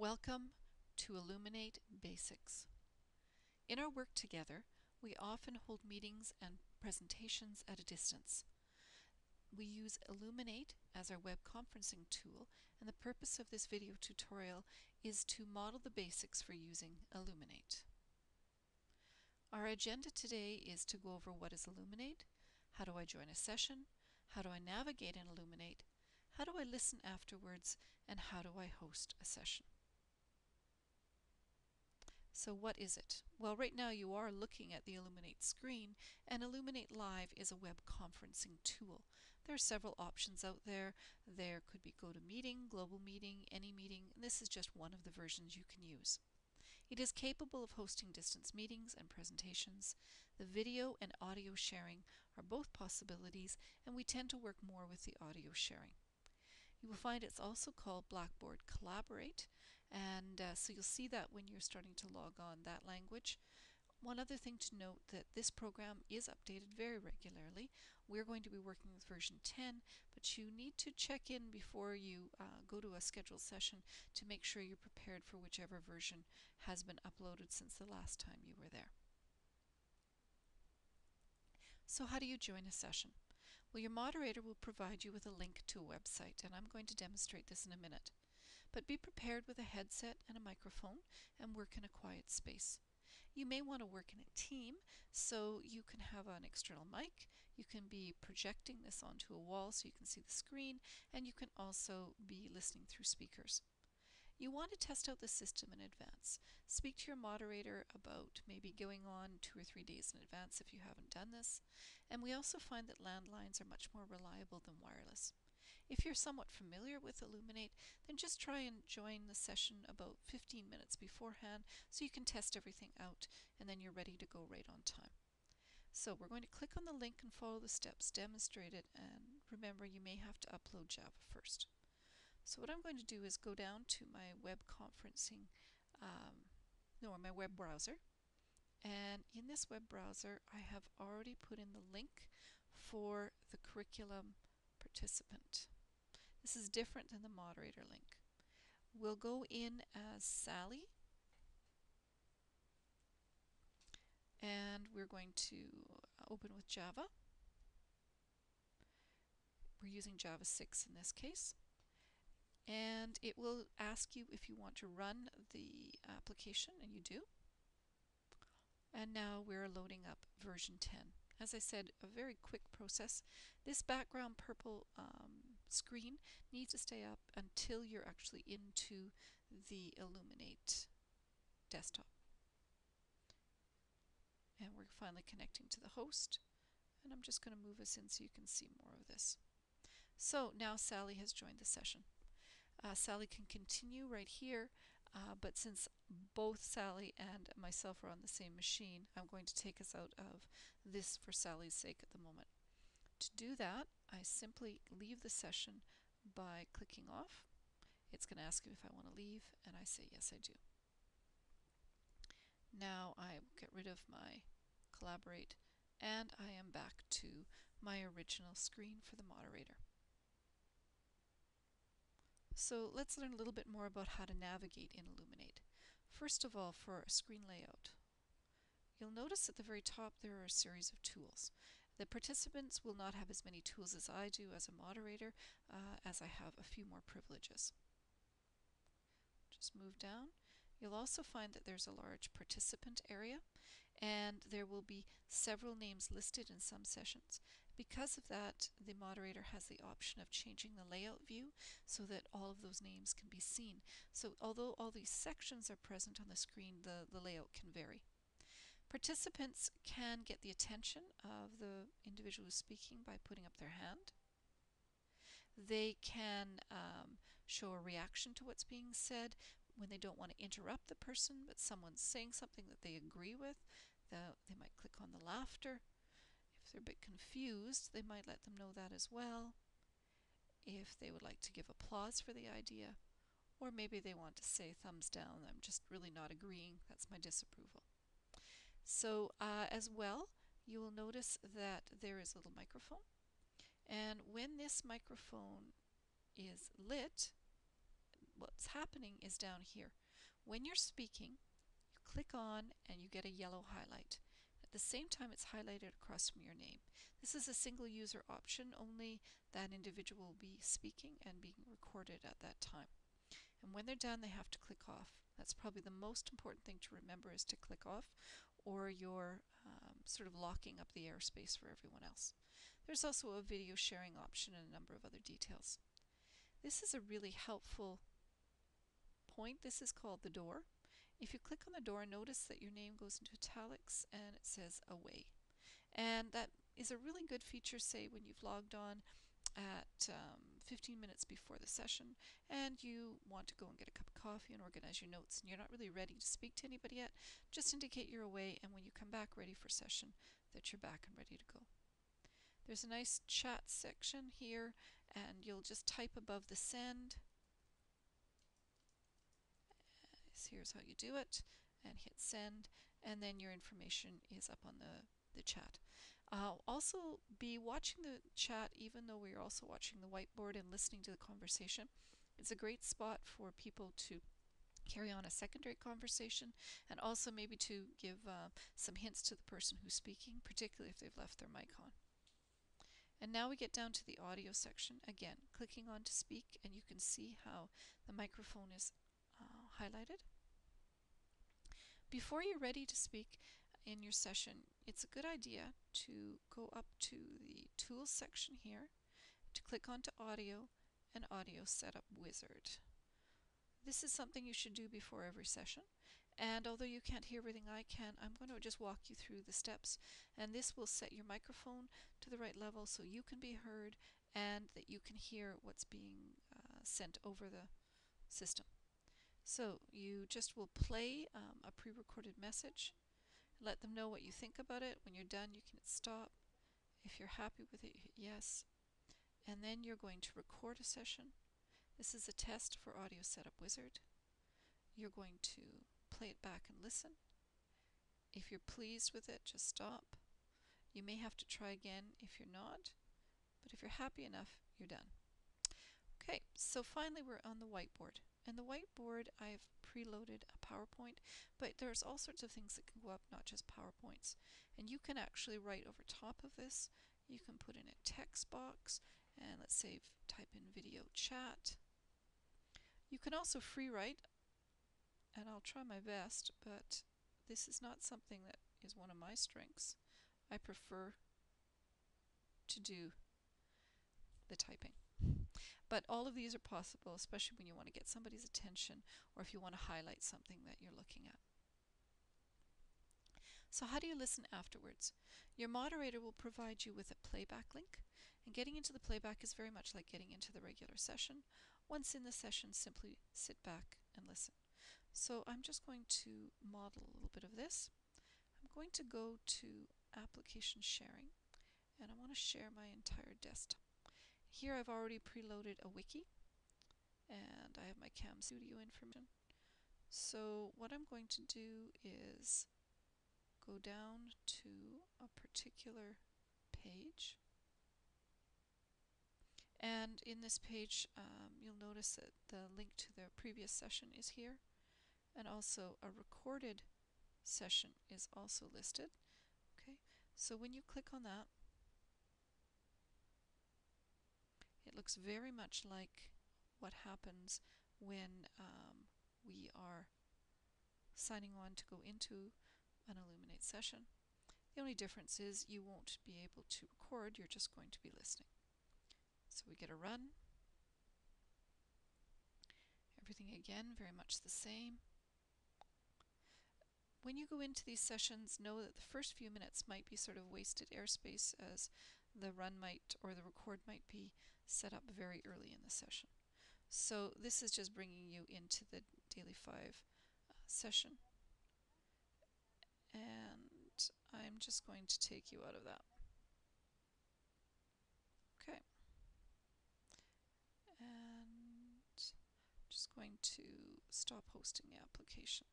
Welcome to Elluminate Basics. In our work together, we often hold meetings and presentations at a distance. We use Elluminate as our web conferencing tool, and the purpose of this video tutorial is to model the basics for using Elluminate. Our agenda today is to go over what is Elluminate, how do I join a session, how do I navigate in Elluminate, how do I listen afterwards, and how do I host a session. So what is it? Well, right now you are looking at the Elluminate screen, and Elluminate Live is a web conferencing tool. There are several options out there. There could be GoToMeeting, Global Meeting, Any Meeting, and this is just one of the versions you can use. It is capable of hosting distance meetings and presentations. The video and audio sharing are both possibilities, and we tend to work more with the audio sharing. You will find it's also called Blackboard Collaborate, and so you'll see that when you're starting to log on that language. One other thing to note that this program is updated very regularly. We're going to be working with version 10, but you need to check in before you go to a scheduled session to make sure you're prepared for whichever version has been uploaded since the last time you were there. So how do you join a session? Well, your moderator will provide you with a link to a website, and I'm going to demonstrate this in a minute. But be prepared with a headset and a microphone and work in a quiet space. You may want to work in a team, so you can have an external mic, you can be projecting this onto a wall so you can see the screen, and you can also be listening through speakers. You want to test out the system in advance. Speak to your moderator about maybe going on 2 or 3 days in advance if you haven't done this. And we also find that landlines are much more reliable than wireless. If you're somewhat familiar with Elluminate, then just try and join the session about 15 minutes beforehand so you can test everything out, and then you're ready to go right on time. So we're going to click on the link and follow the steps demonstrated, and remember you may have to upload Java first. So what I'm going to do is go down to my web conferencing, my web browser. And in this web browser, I have already put in the link for the curriculum participant. This is different than the moderator link. We'll go in as Sally, and we're going to open with Java. We're using Java 6 in this case. And it will ask you if you want to run the application, and you do. And now we're loading up version 10. As I said, a very quick process. This background purple screen needs to stay up until you're actually into the Elluminate desktop. And we're finally connecting to the host. And I'm just going to move us in so you can see more of this. So now Sally has joined the session. Sally can continue right here, but since both Sally and myself are on the same machine, I'm going to take us out of this for Sally's sake at the moment. To do that, I simply leave the session by clicking off. It's going to ask me if I want to leave, and I say yes, I do. Now I will get rid of my collaborate, and I am back to my original screen for the moderator. So let's learn a little bit more about how to navigate in Elluminate. First of all, for a screen layout, you'll notice at the very top there are a series of tools. The participants will not have as many tools as I do as a moderator, as I have a few more privileges. Just move down. You'll also find that there's a large participant area, and there will be several names listed in some sessions. Because of that, the moderator has the option of changing the layout view so that all of those names can be seen. So although all these sections are present on the screen, the layout can vary. Participants can get the attention of the individual who's speaking by putting up their hand. They can show a reaction to what's being said when they don't want to interrupt the person, but someone's saying something that they agree with. They might click on the laughter. If they're a bit confused, they might let them know that as well. If they would like to give applause for the idea, or maybe they want to say thumbs down, I'm just really not agreeing, that's my disapproval. So as well, you will notice that there is a little microphone, and when this microphone is lit, what's what's happening is down here. When you're speaking, you click on and you get a yellow highlight. At the same time, it's highlighted across from your name. This is a single user option, only that individual will be speaking and being recorded at that time. And when they're done, they have to click off. That's probably the most important thing to remember, is to click off, or you're sort of locking up the airspace for everyone else. There's also a video sharing option and a number of other details. This is a really helpful point. This is called the door. If you click on the door, notice that your name goes into italics and it says away. And that is a really good feature, say, when you've logged on at 15 minutes before the session and you want to go and get a cup of coffee and organize your notes, and you're not really ready to speak to anybody yet. Just indicate you're away, and when you come back ready for session, that you're back and ready to go. There's a nice chat section here, and you'll just type above the send. Here's how you do it, and hit send, and then your information is up on the chat. Also be watching the chat even though we're also watching the whiteboard and listening to the conversation. It's a great spot for people to carry on a secondary conversation, and also maybe to give some hints to the person who's speaking, particularly if they've left their mic on. And now we get down to the audio section. Again, clicking on to speak, and you can see how the microphone is highlighted. Before you're ready to speak in your session, it's a good idea to go up to the Tools section here, to click onto Audio and Audio Setup Wizard. This is something you should do before every session, and although you can't hear everything I can, I'm going to just walk you through the steps, and this will set your microphone to the right level so you can be heard and that you can hear what's being sent over the system. So you just will play a pre-recorded message, let them know what you think about it. When you're done, you can hit stop. If you're happy with it, you hit yes, and then you're going to record a session. This is a test for Audio Setup Wizard. You're going to play it back and listen. If you're pleased with it, just stop. You may have to try again if you're not, but if you're happy enough, you're done. Okay, so finally we're on the whiteboard. And the whiteboard, I've preloaded a PowerPoint, but there's all sorts of things that can go up, not just PowerPoints. And you can actually write over top of this. You can put in a text box, and let's say type in video chat. You can also free write, and I'll try my best, but this is not something that is one of my strengths. I prefer to do the typing. But all of these are possible, especially when you want to get somebody's attention or if you want to highlight something that you're looking at. So how do you listen afterwards? Your moderator will provide you with a playback link, and getting into the playback is very much like getting into the regular session. Once in the session, simply sit back and listen. So I'm just going to model a little bit of this. I'm going to go to Application Sharing, and I want to share my entire desktop. Here I've already preloaded a wiki, and I have my Cam Studio information. So what I'm going to do is go down to a particular page, and in this page you'll notice that the link to the previous session is here, and also a recorded session is also listed. Okay, so when you click on that, it looks very much like what happens when we are signing on to go into an Elluminate session. The only difference is you won't be able to record, you're just going to be listening. So we get a run. Everything again very much the same. When you go into these sessions, know that the first few minutes might be sort of wasted airspace, as the run might or the record might be set up very early in the session. So this is just bringing you into the Daily 5 session, and I'm just going to take you out of that. Okay, and just going to stop hosting the application.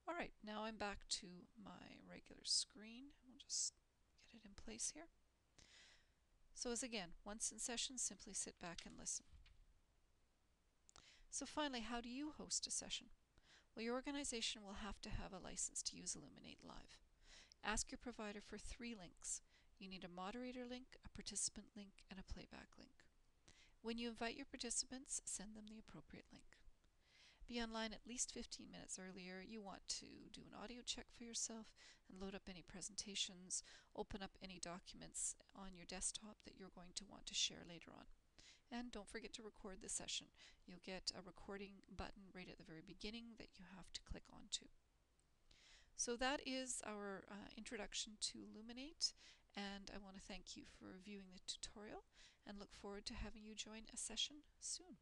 Alright, now I'm back to my regular screen. We'll just get it in place here. So as again, once in session, simply sit back and listen. So finally, how do you host a session? Well, your organization will have to have a license to use Elluminate Live. Ask your provider for 3 links. You need a moderator link, a participant link, and a playback link. When you invite your participants, send them the appropriate link. Be online at least 15 minutes earlier. You want to do an audio check for yourself and load up any presentations, open up any documents on your desktop that you're going to want to share later on. And don't forget to record the session. You'll get a recording button right at the very beginning that you have to click onto. So that is our introduction to Elluminate, and I want to thank you for viewing the tutorial and look forward to having you join a session soon.